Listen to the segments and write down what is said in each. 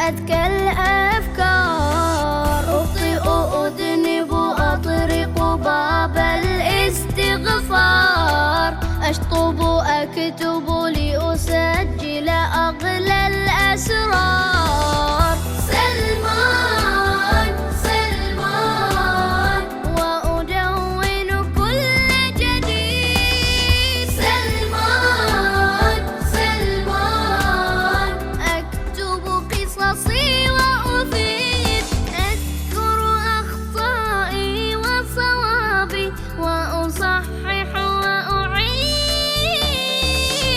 أذكى الأفكار، أخطئ أذنب أطرق باب الاستغفار، أشطب أكتب لأسجل أغلى الأسرار. سلمان سلمان وأدون كل جديد، سلمان سلمان أكتب قصصي وأفيد، أذكر أخطائي وصوابي وأصحح وأعيد.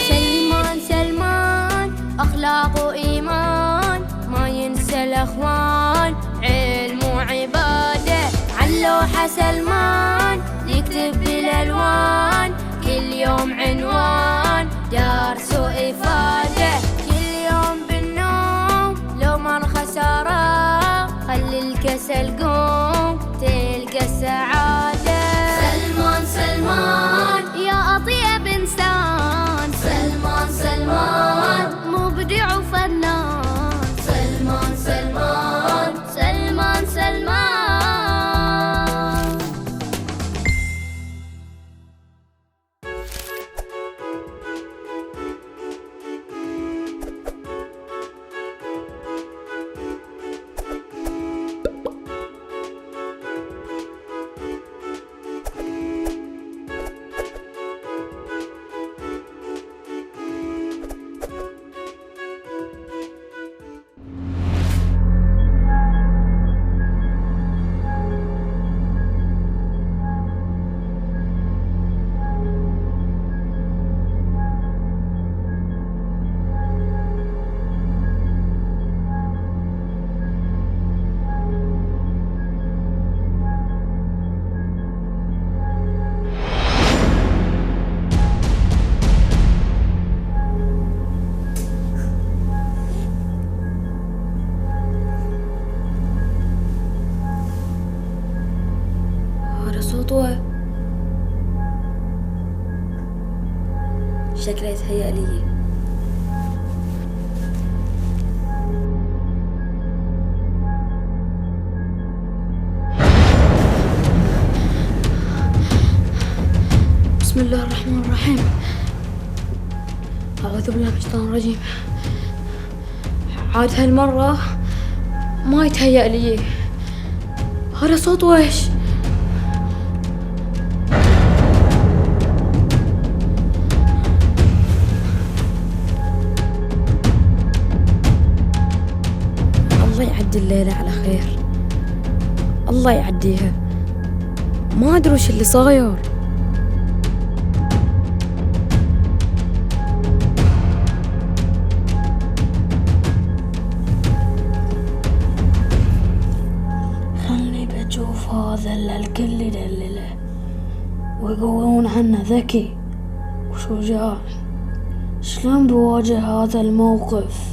سلمان سلمان أخلاق إيمان، ما ينسى الأخوان، علم وعبادة، علوحة سلمان يكتب بالألوان، كل يوم عنوان درس وإفادة، كل يوم بالنوم لو مر خسارة، خلي الكسل قوم تلقى السعادة. سلمان سلمان يا أطيب إنسان، سلمان سلمان مبدع وفنان، سلمان سلمان سلمان سلمان. هذا صوته شكله يتهيأ لي. بسم الله الرحمن الرحيم. أعوذ بالله من الشيطان الرجيم. عاد هالمرة ما يتهيأ لي. هذا صوت ويش؟ الله يعدي الليلة على خير، الله يعديها. ما أدري وش اللي صاير. خلني بشوف هذا اللي الكل يدلله ويقولون عنه ذكي وشجاع، شلون بواجه هذا الموقف؟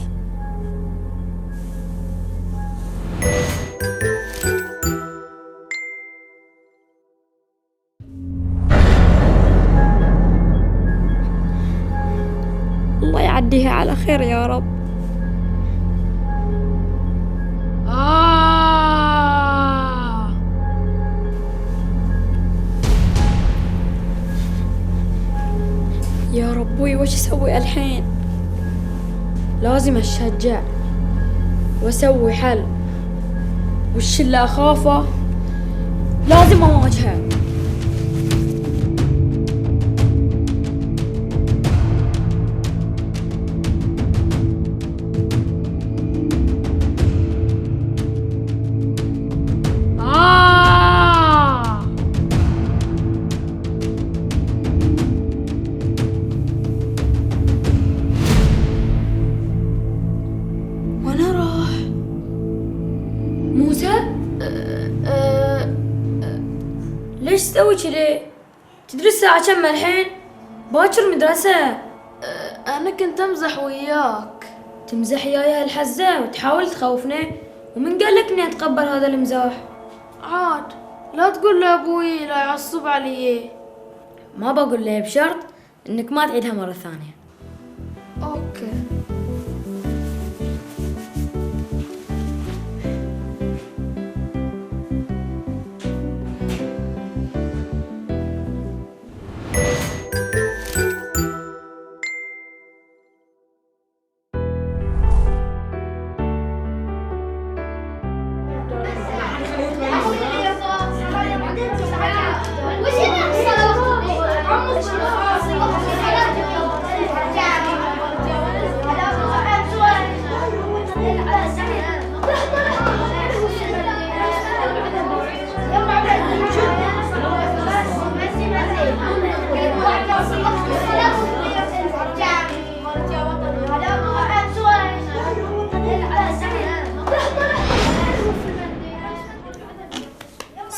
الله يعديها على خير يا رب. يا ربي وش اسوي الحين؟ لازم اتشجع واسوي حل، والشي اللي اخافه لازم اواجهه. ليش تسوي كذي؟ تدري الساعة كم الحين؟ باكر مدرسة. أنا كنت أمزح وياك. تمزح وياي هالحزة وتحاول تخوفني؟ ومن قال لك إني أتقبل هذا المزاح؟ عاد لا تقول لأبوي لا يعصب علي. ما بقول له بشرط إنك ما تعيدها مرة ثانية. أوكي.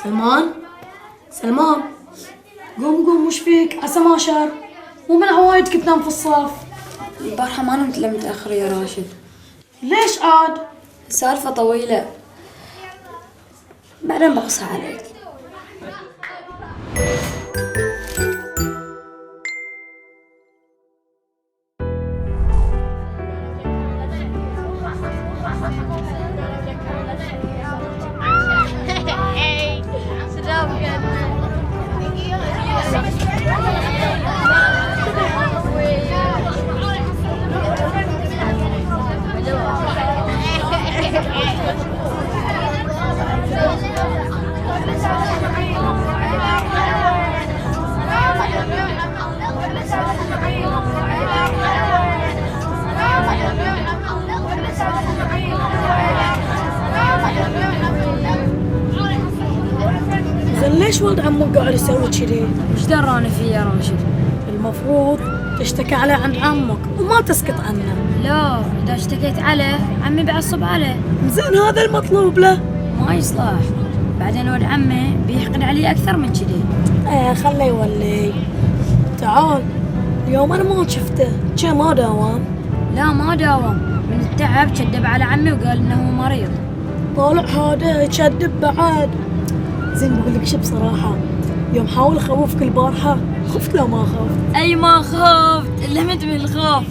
سلمان سلمان، قوم قوم، وش فيك؟ عسى ما شر، مو من عوايدك تنام في الصف. البارحة ما نمت إلا متأخر يا راشد. ليش عاد؟ سالفة طويلة، بعدين بقصها عليك. زين ليش ولد عمك قاعد يسوي كذي؟ وش دراني فيه يا راشد؟ المفروض تشتكي عليه عند عمك وما تسكت عنه. لا، إذا اشتكيت عليه عمي بيعصب عليه. زين هذا المطلوب له. ما يصلح، بعدين ولد عمي بيحقد علي أكثر من كذي. خليه يولي. تعال، اليوم أنا ما شفته، شي ما داوم. لا ما داوم، من التعب كذب على عمي وقال إنه مريض. طالع هذا يكذب بعد. زين بقول لك شي بصراحة، يوم حاول أخوفك البارحة خفت لو ما خفت. أي ما خفت، إلا مت من الخوف.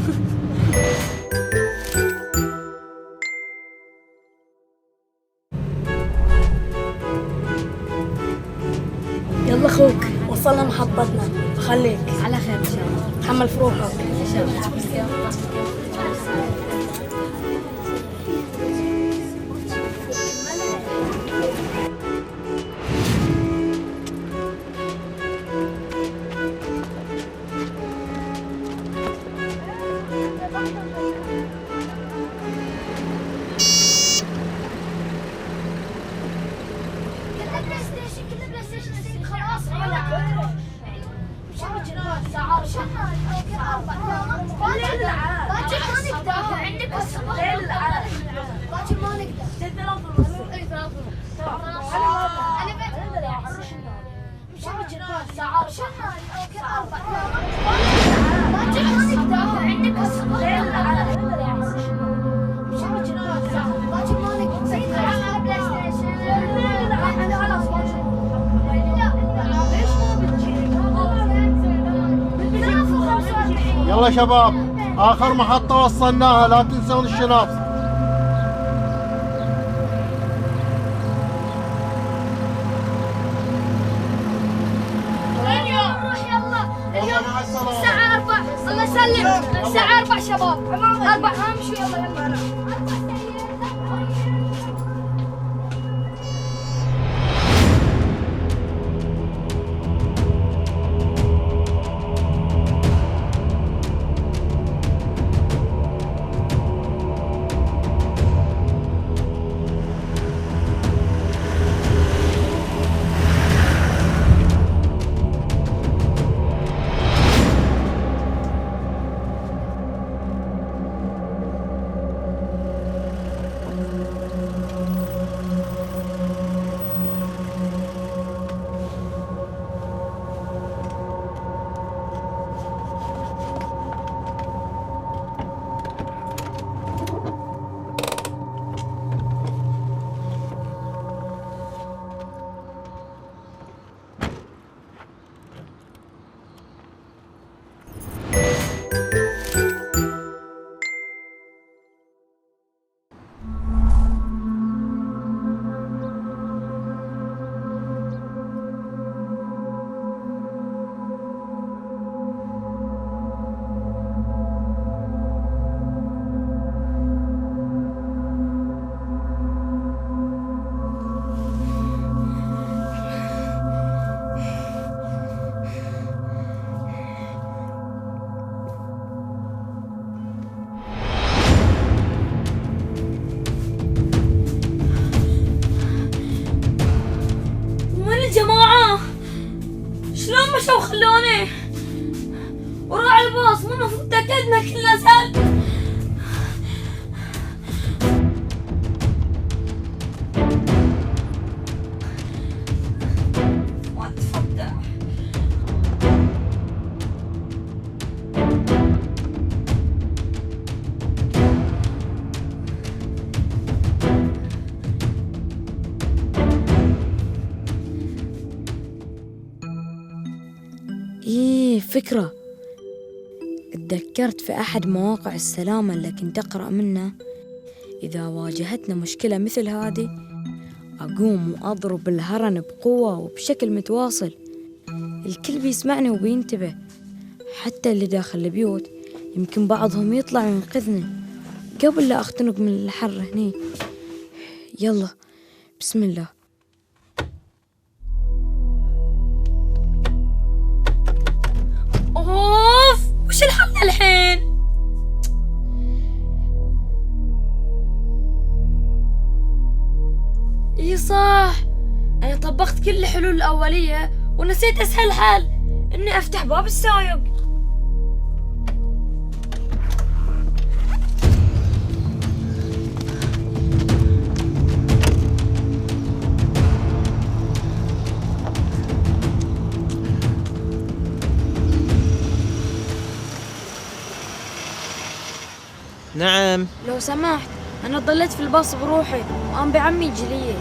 يلا أخوك وصلنا محطتنا، خليك على خير إن شاء الله. تحمل في روحك. إن شاء الله. يلا شباب، آخر محطة وصلناها، لا تنسون الشنط. اليوم الساعة 4. الله يسلم. الساعة 4 شباب. 4 امشوا يلا. شلون مشوا خلوني وراح الباص؟ مو المفروض تأكدنا كله سهل. فكرة، تذكرت في أحد مواقع السلامة اللي كنت أقرأ منه، إذا واجهتنا مشكلة مثل هذه أقوم وأضرب الهرن بقوة وبشكل متواصل، الكل بيسمعني وبينتبه، حتى اللي داخل البيوت يمكن بعضهم يطلع وينقذني قبل لا أختنق من الحر هني. يلا بسم الله. أوف، وش الحل الحين؟ إيه صح، أنا طبقت كل الحلول الأولية ونسيت أسهل حل، إني أفتح باب السايق. نعم. لو سمحت، أنا ضليت في الباص بروحي وقام بعمي يجي لي.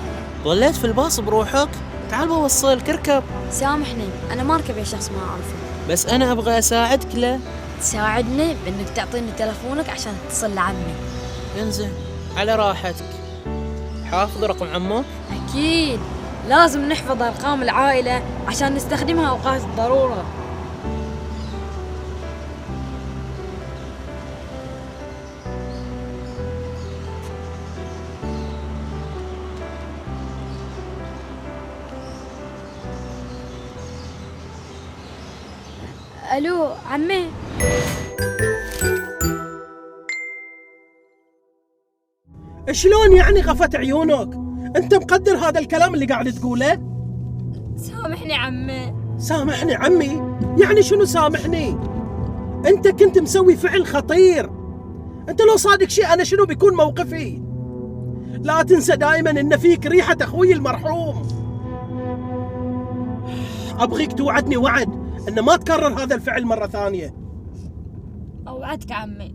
ضليت في الباص بروحك؟ تعال بوصلك، اركب. سامحني، أنا ما أركب يا شخص ما أعرفه. بس أنا أبغى أساعدك له. تساعدني بأنك تعطيني تلفونك عشان تتصل لعمي. انزين على راحتك. حافظ رقم عمك؟ أكيد، لازم نحفظ أرقام العائلة عشان نستخدمها أوقات الضرورة. ألو عمي. شلون يعني غفت عيونك؟ انت مقدر هذا الكلام اللي قاعد تقوله؟ سامحني عمي. سامحني عمي؟ يعني شنو سامحني؟ انت كنت مسوي فعل خطير. انت لو صادق شيء انا شنو بيكون موقفي؟ لا تنسى دائما ان فيك ريحة اخوي المرحوم. ابغيك توعدني وعد ان ما تكرر هذا الفعل مرة ثانية. أوعدك عمي.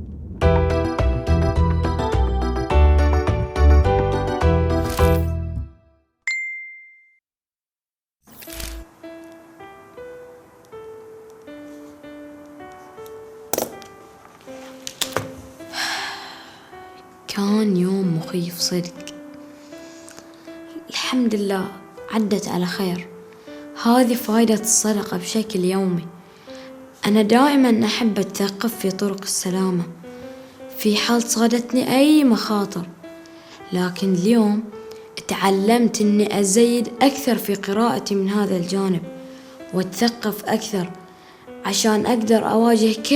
كان يوم مخيف صدق. الحمد لله عدت على خير. هذه فائدة الصدقة بشكل يومي. أنا دائما أحب أتثقف في طرق السلامة في حال صادتني أي مخاطر، لكن اليوم تعلمت أني أزيد أكثر في قراءتي من هذا الجانب وأتثقف أكثر عشان أقدر أواجه كل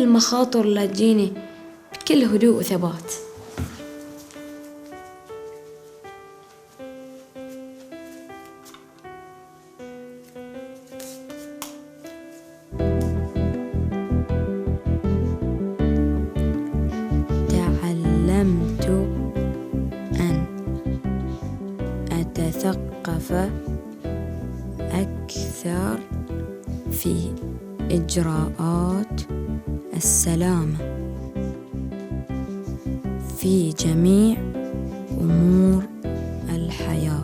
المخاطر اللي تجيني بكل هدوء وثبات. تعلمت أن أتثقف أكثر في إجراءات السلامة في جميع أمور الحياة.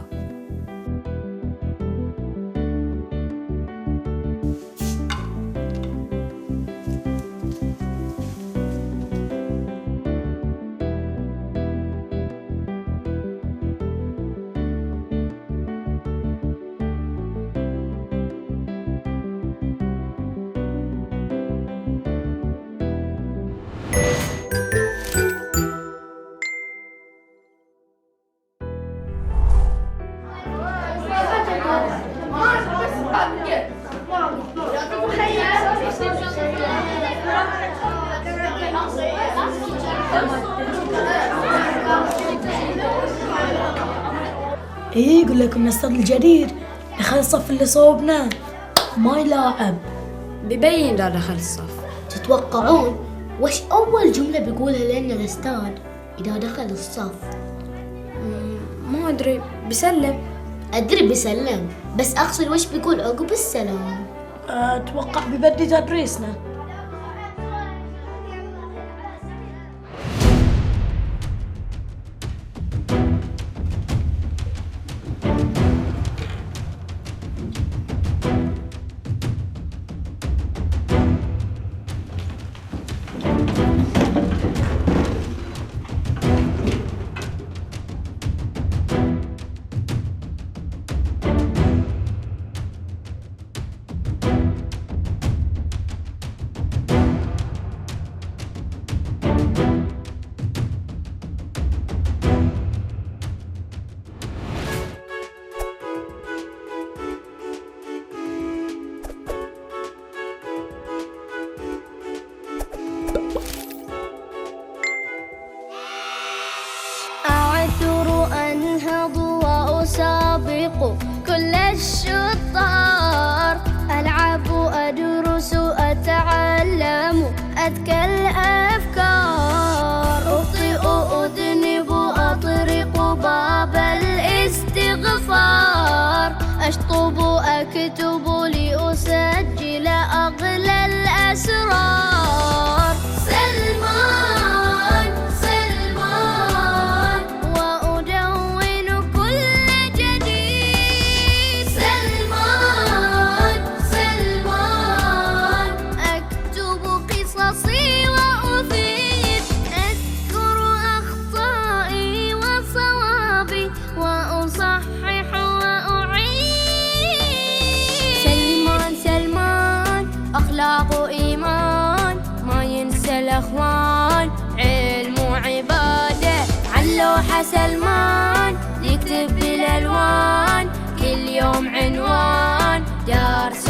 ايه يقول لكم الاستاذ الجديد دخل الصف اللي صوبنا ما يلاعب. ببين لا دخل الصف. تتوقعون وش أول جملة بيقولها لنا الأستاذ إذا دخل الصف؟ ما أدري، بسلم. أدري بيسلم، بس أقصد وش بيقول عقب السلام. اتوقع ببدي تدريسنا. أكتب لأسجل أغلى الأسرار. سلمان سلمان وأدون كل جديد. سلمان سلمان أكتب قصصي وأفيد، أذكر أخطائي وصوابي وأصحح وأعيد. سلمان سلمان أخلاق إيمان، ما ينسى الأخوان، علم وعبادة. علوحة سلمان يكتب بالألوان، كل يوم عنوان درس